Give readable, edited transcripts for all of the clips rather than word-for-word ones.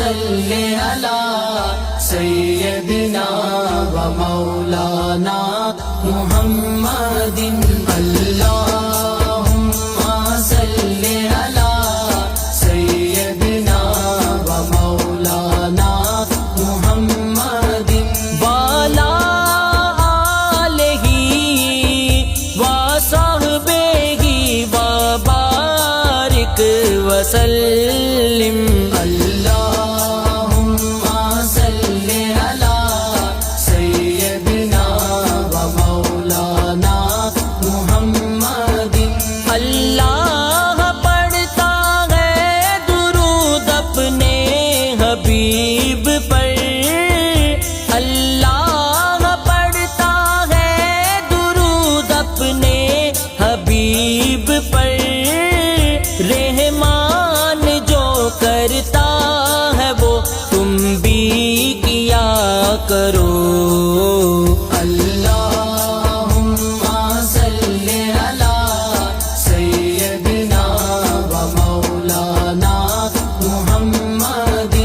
صلی علی سیدنا و مولانا محمد اللہم صلی علی سیدنا و مولانا محمد والا آلہ و صحبہ و بارک وسلم اللہم صلی علی سیدنا و مولانا محمد اللہ پڑھتا ہے درود اپنے حبیب پر اللہ پڑھتا ہے درود اپنے حبیب پر رحمان جو کرتا ہے وہ تم بھی کیا کرو اللہم صلی علی سیدنا و مولانا محمد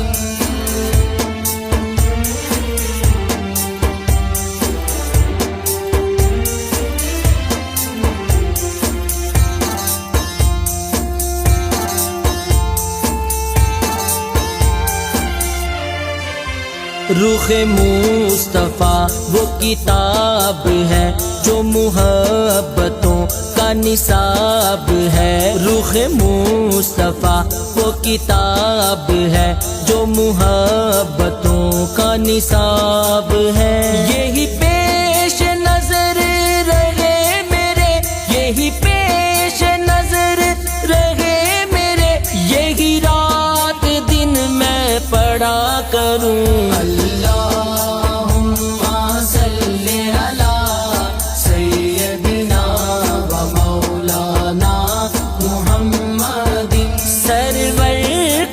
رخ مصطفیٰ وہ کتاب ہے جو محبتوں کا نصاب ہے رخ مصطفیٰ وہ کتاب ہے جو محبتوں کا نصاب ہے یہی پیش نظر رہے میرے یہی پیش نظر رہے میرے یہی رات دن میں پڑھا کروں اللہم صلی علی سیدنا و مولانا محمد سرور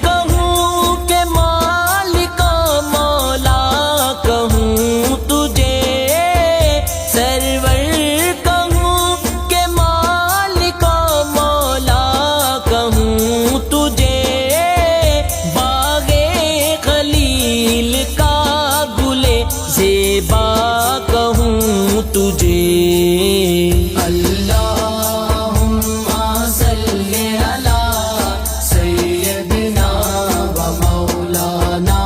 کہوں کہ مالکا مولا کہوں تجھے سرور کہوں کہ مالکا مولا کہوں تجھے زیبا کہوں تجھے اللہم صلی علی سیدنا و مولانا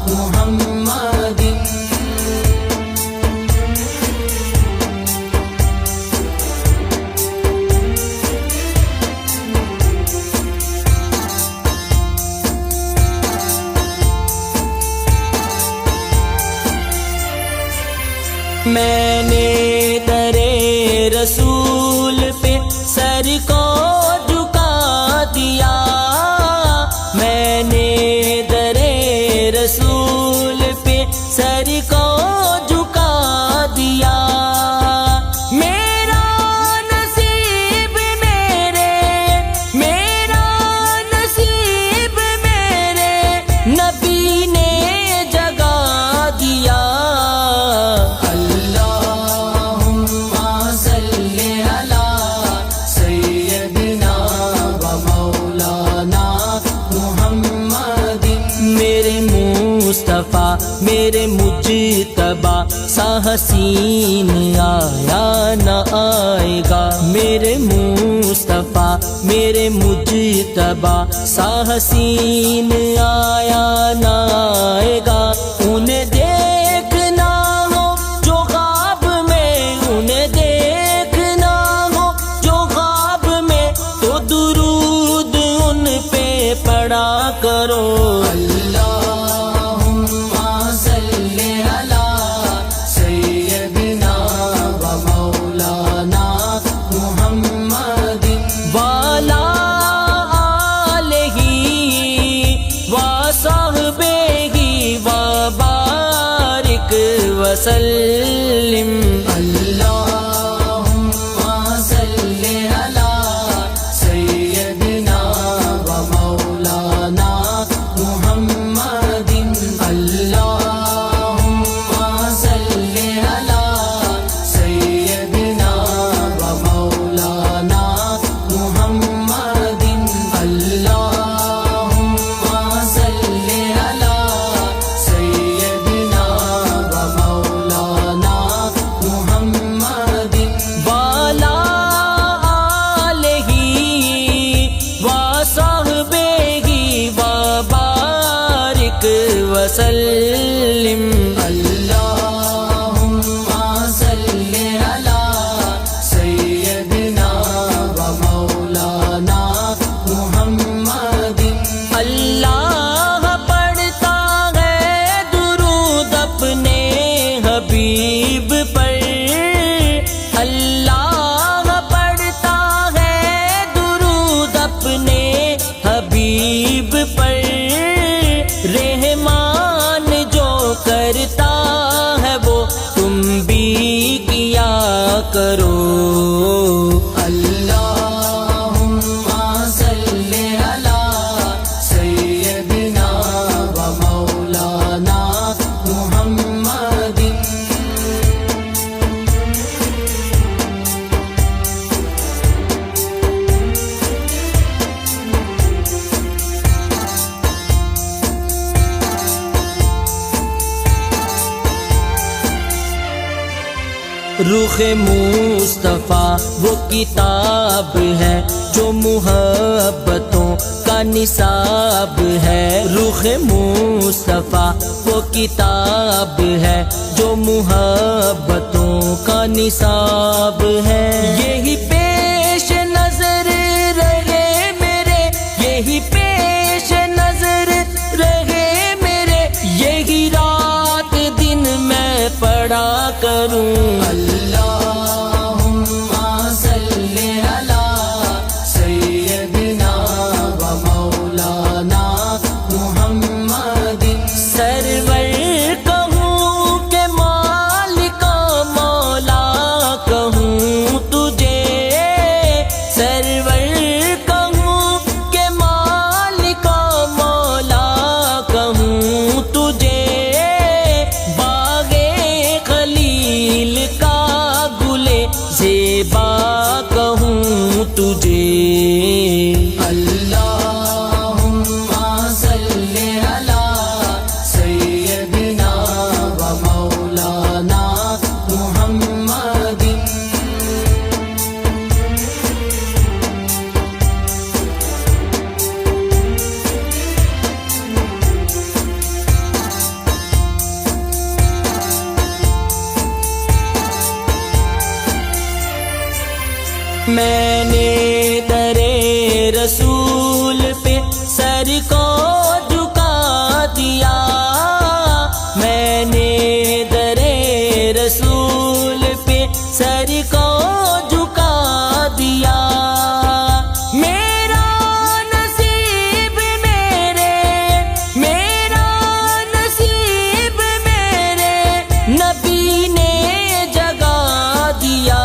محمد میں نے درے رسول پہ سر کو جھکا دیا میں نے درے رسول پہ سر کو جھکا دیا میرا نصیب میرے نبی نے جگا دیا مصطفیٰ میرے مجتبی سا حسین آیا نہ آئے گا میرے مصطفیٰ میرے مجتبی سا حسین آیا نہ آئے گا انہیں دیکھنا ہو جو خواب میں انہیں دیکھنا ہو جو خواب میں تو درود ان پہ پڑھا کرو وسلم اللہم صلی علی سیدنا و مولانا وسلم اللہم صلی علی سیدنا و مولانا محمد اللہ پڑھتا ہے درود اپنے حبیب پر اللہ پڑھتا ہے درود اپنے حبیب پر رحمان جو کرتا ہے وہ تم بھی کیا کرو اللہم صلی علی سیدنا و مولانا محمد رخ مصطفیٰ وہ کتاب ہے جو محبتوں کا نصاب ہے رخ مصطفیٰ وہ کتاب ہے جو محبتوں کا نصاب ہے یہی پیش نظر رہے میرے یہی پیش نظر رہے میرے یہی رات دن میں پڑھا کروں اللہم صلی علی سیدنا و مولانا محمد سرور کہوں کہ مالکا مولا کہوں تجھے سرور کہوں کہ مالکا مولا کہوں تجھے زیبا کہوں تجھے اللہم صلی علی سیدنا و مولانا محمد میں نے درے رسول پہ سر کو جھکا دیا میں نے درے رسول پہ سر کو جھکا دیا میرا نصیب میرے نبی نے جگا دیا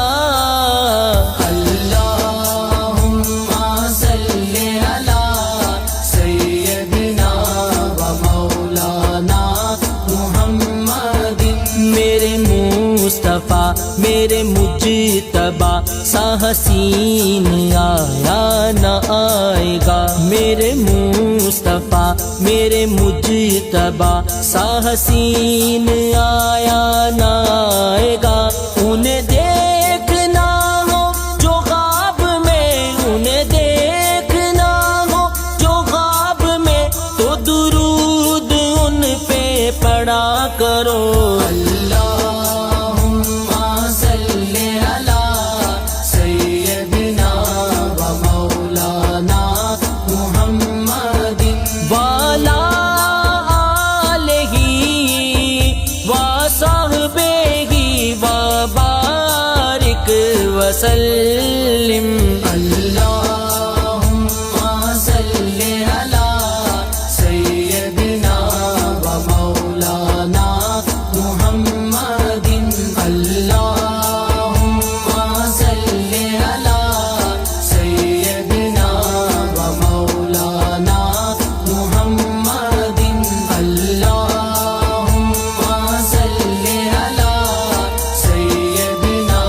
مصطفیٰ میرے مجتبیٰ سا حسین آیا نہ آئے گا میرے مصطفیٰ میرے مجتبیٰ سا حسین آیا نہ آئے گا انہیں دیکھنا ہو جو خواب میں انہیں دیکھنا ہو جو خواب میں تو درود ان پہ پڑھا کرو وسلم اللہم صلی علی سیدنا و مولانا محمد اللہم صلی علی سیدنا و مولانا محمد اللہم صلی علی سیدنا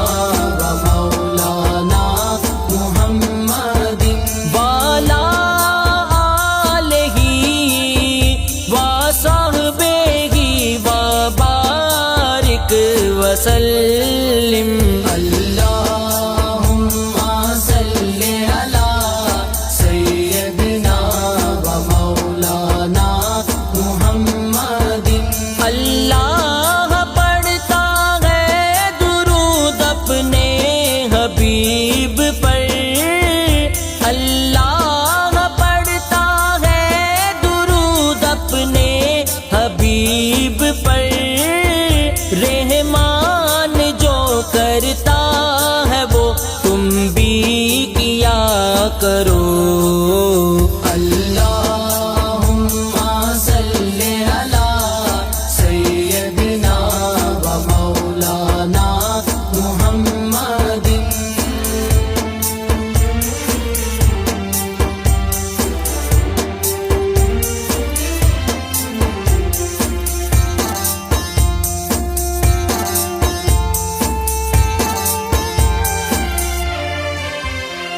وسلم اللہم صلی علی سیدنا و مولانا محمد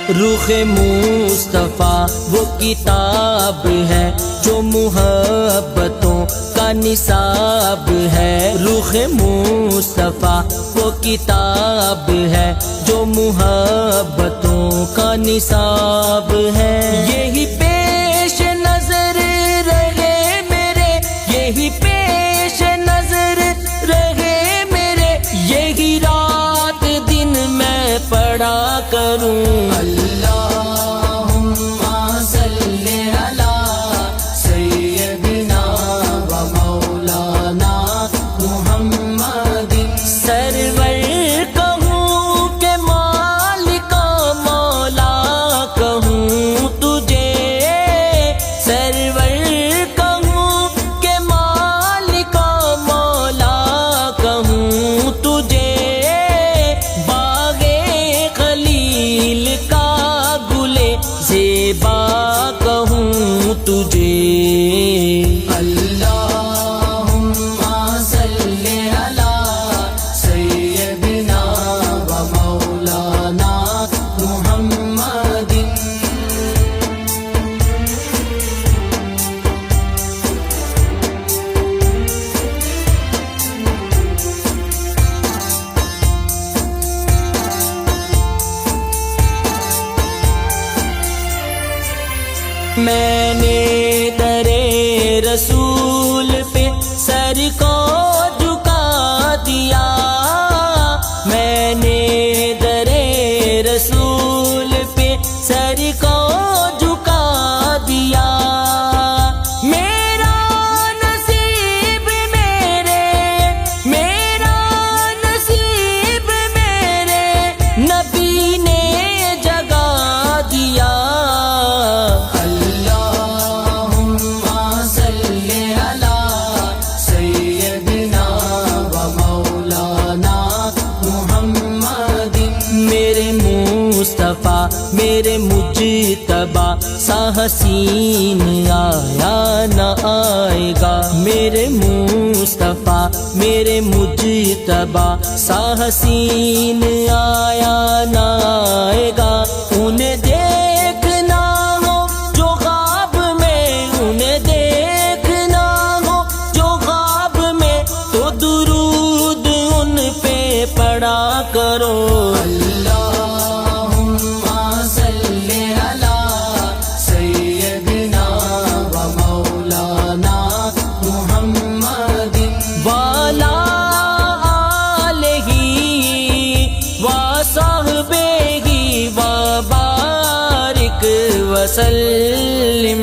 رخ مصطفیٰ وہ کتاب ہے جو محبتوں کا نصاب ہے، رخ مصطفیٰ وہ کتاب ہے جو محبتوں کا نصاب ہے۔ یہی پیش نظر رہے میرے، یہی پیش نظر رہے میرے، یہی رات دن میں پڑھا کروں۔ میں نے درے رسول پہ سر کو جھکا دیا، میں نے درے رسول پہ سر کو جھکا دیا۔ میرا نصیب میرے، میرا نصیب میرے نبی نے جگا دیا۔ مصطفیٰ میرے مجتبیٰ سا حسین آیا نہ آئے گا، میرے مصطفیٰ میرے مجتبیٰ سا حسین آیا نہ آئے گا۔ انہیں دیکھنا ہو جو خواب میں، انہیں دیکھنا ہو جو خواب میں، تو درود ان پہ پڑھا کرو۔ وسلم